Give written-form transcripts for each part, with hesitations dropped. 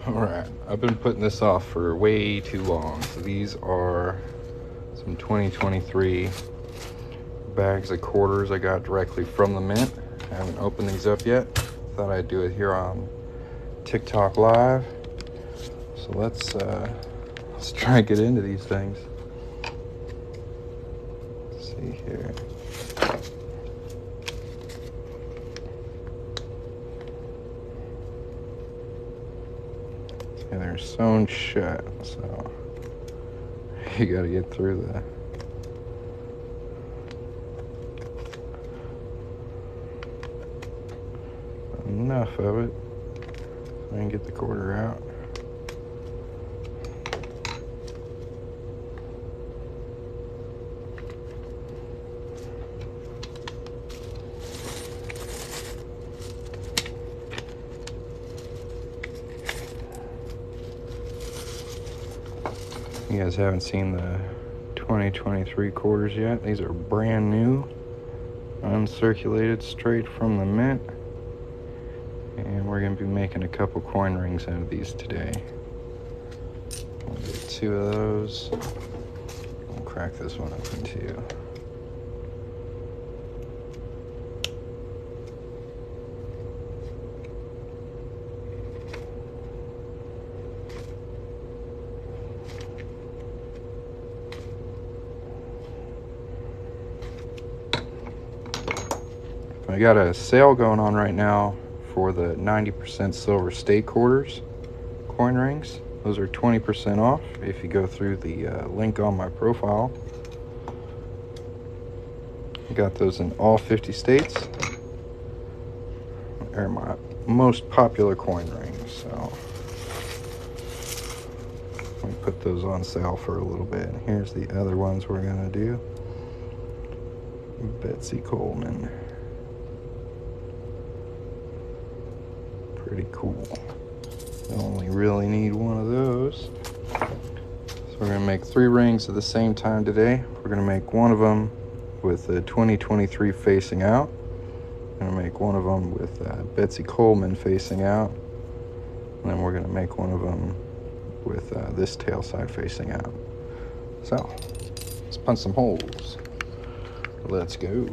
Alright, I've been putting this off for way too long. So these are some 2023 bags of quarters I got directly from the mint. I haven't opened these up yet. Thought I'd do it here on TikTok Live. So let's try and get into these things. Let's see here. And they're sewn shut, so you gotta get through the enough of it so I can get the quarter out. You guys haven't seen the 2023 quarters yet. These are brand new, uncirculated, straight from the mint. And we're going to be making a couple coin rings out of these today. We'll get 2 of those. We'll crack this one up in 2. I got a sale going on right now for the 90% silver state quarters coin rings. Those are 20% off if you go through the link on my profile. I got those in all 50 states. They're my most popular coin rings, so let me put those on sale for a little bit. Here's the other ones we're gonna do. Betsy Coleman. Pretty cool. You only really need one of those. So we're gonna make 3 rings at the same time today. We're gonna make one of them with the 2023 facing out. We're gonna make one of them with Betsy Coleman facing out. And then we're gonna make one of them with this tail side facing out. So let's punch some holes. Let's go.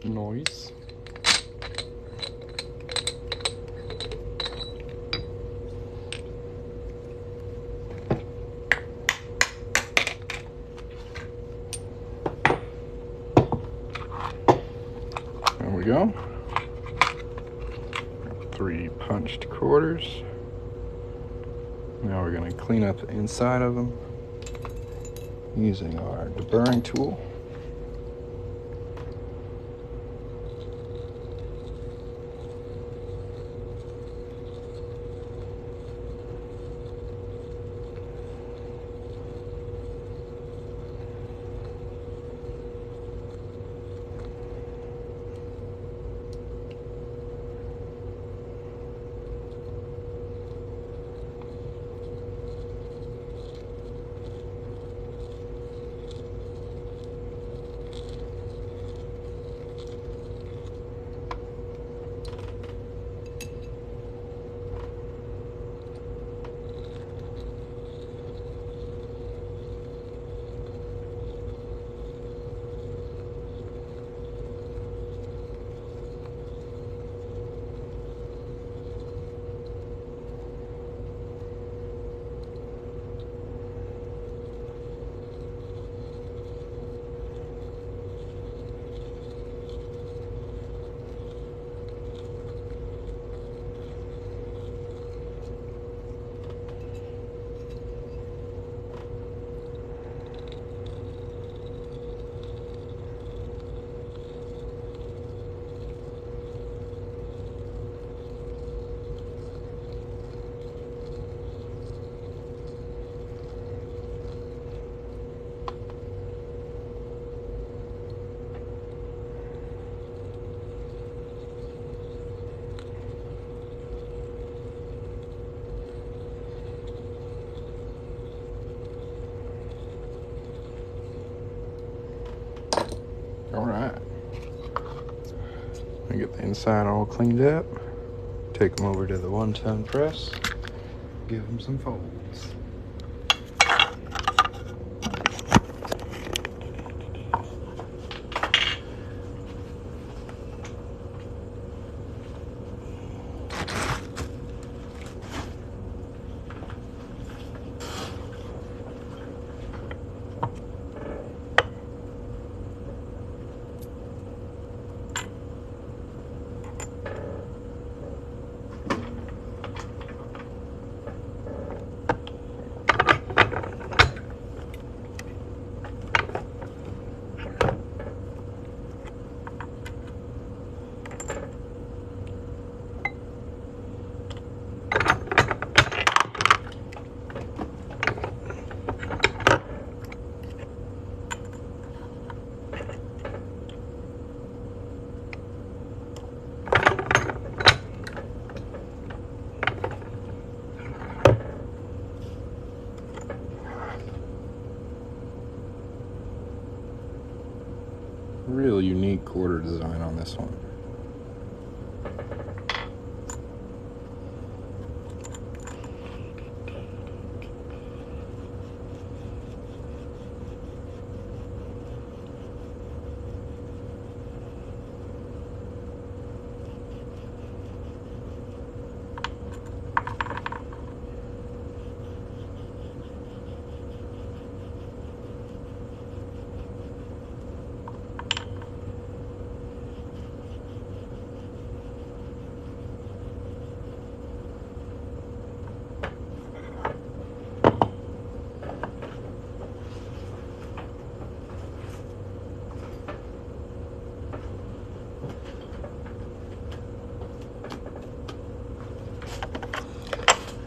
Noise. There we go. 3 punched quarters. Now we're going to clean up the inside of them using our deburring tool. gonna get the inside all cleaned up, take them over to the 1-ton press, give them some folds. Real unique quarter design on this one.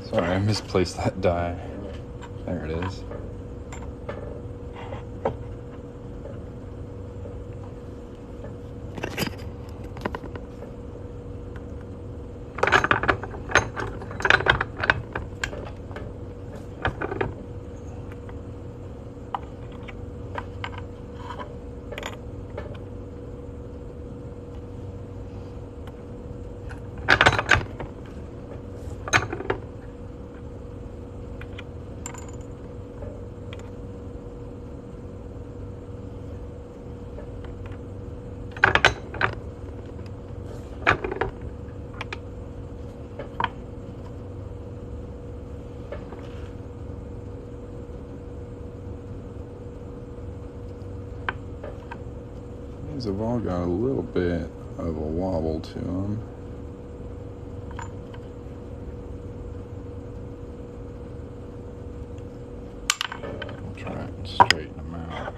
Sorry, I misplaced that die. There it is. These have all got a little bit of a wobble to them. I'll try and straighten them out.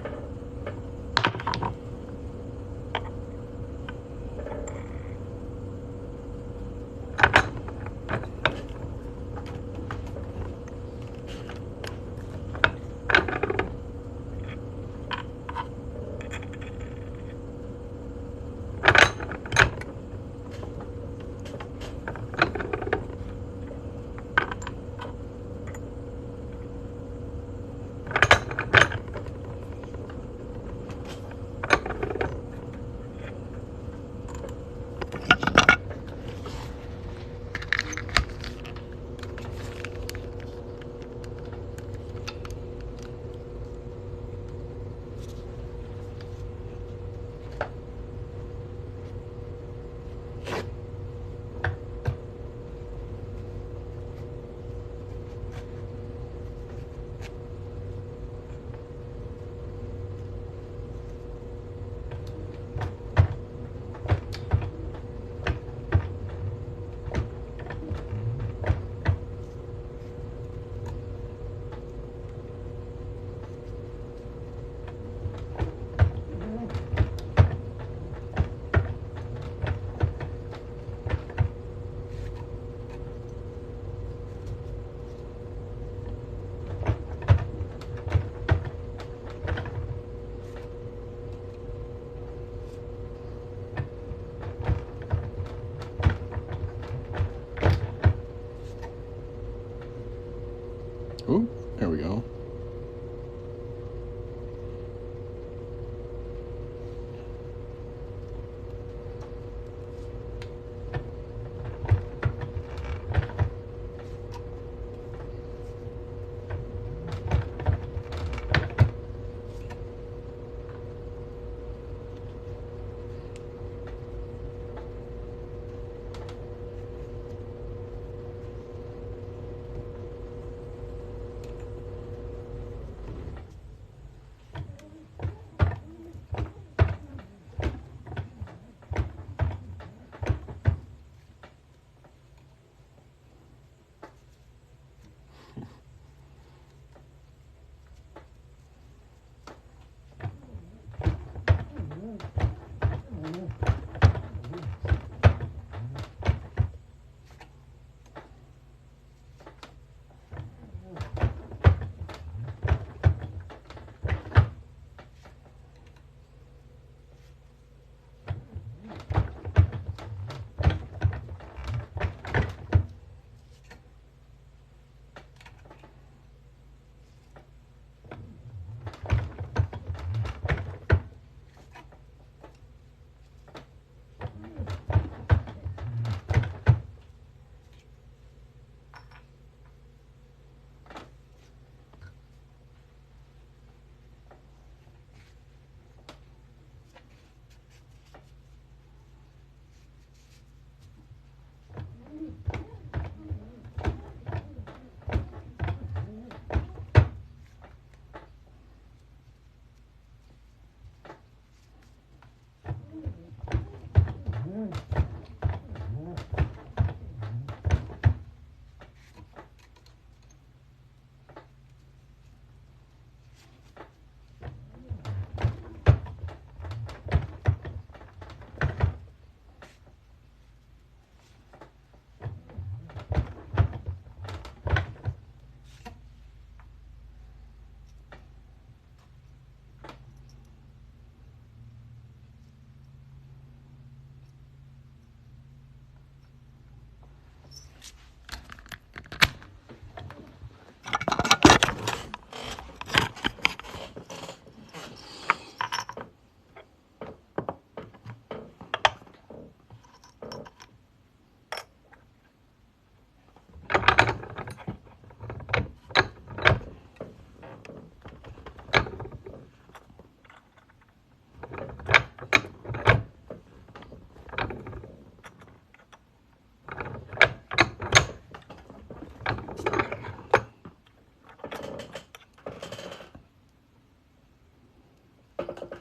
Ooh, there we go.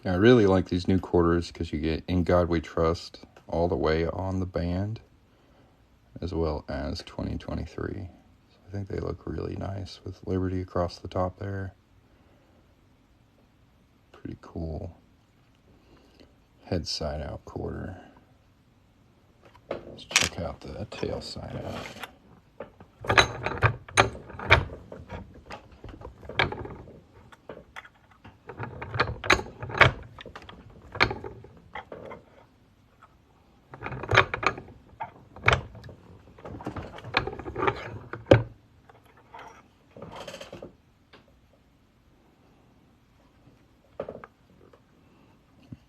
Yeah, I really like these new quarters because you get In God We Trust all the way on the band, as well as 2023. So I think they look really nice with Liberty across the top there. Pretty cool. Head side out quarter. Let's check out the tail side out.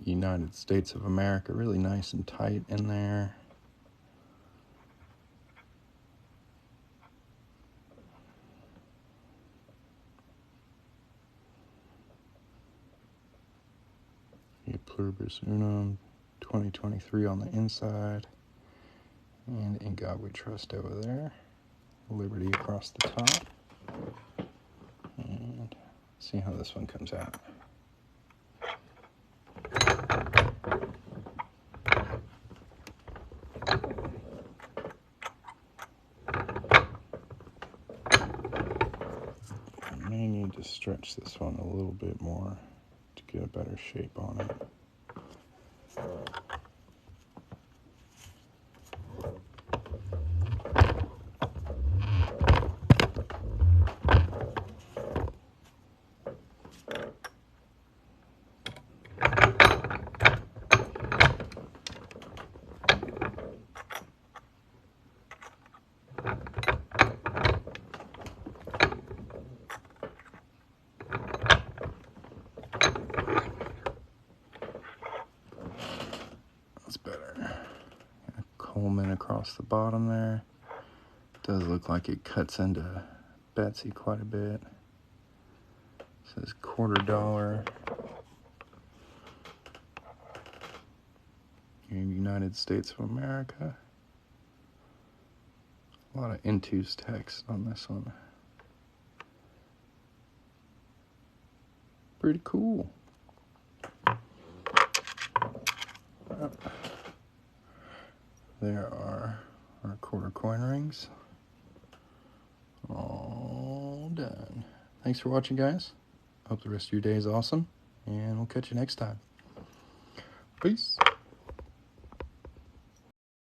United States of America, really nice and tight in there. Pluribus Unum, 2023 on the inside, and In God We Trust over there. Liberty across the top, and see how this one comes out. I may need to stretch this one a little bit more to get a better shape on it. That's better. Coleman across the bottom there. Does look like it cuts into Betsy quite a bit. Says $quarter in United States of America. A lot of Intu's text on this one. Pretty cool. There are our quarter coin rings. All done. Thanks for watching, guys. Hope the rest of your day is awesome, and we'll catch you next time. Peace.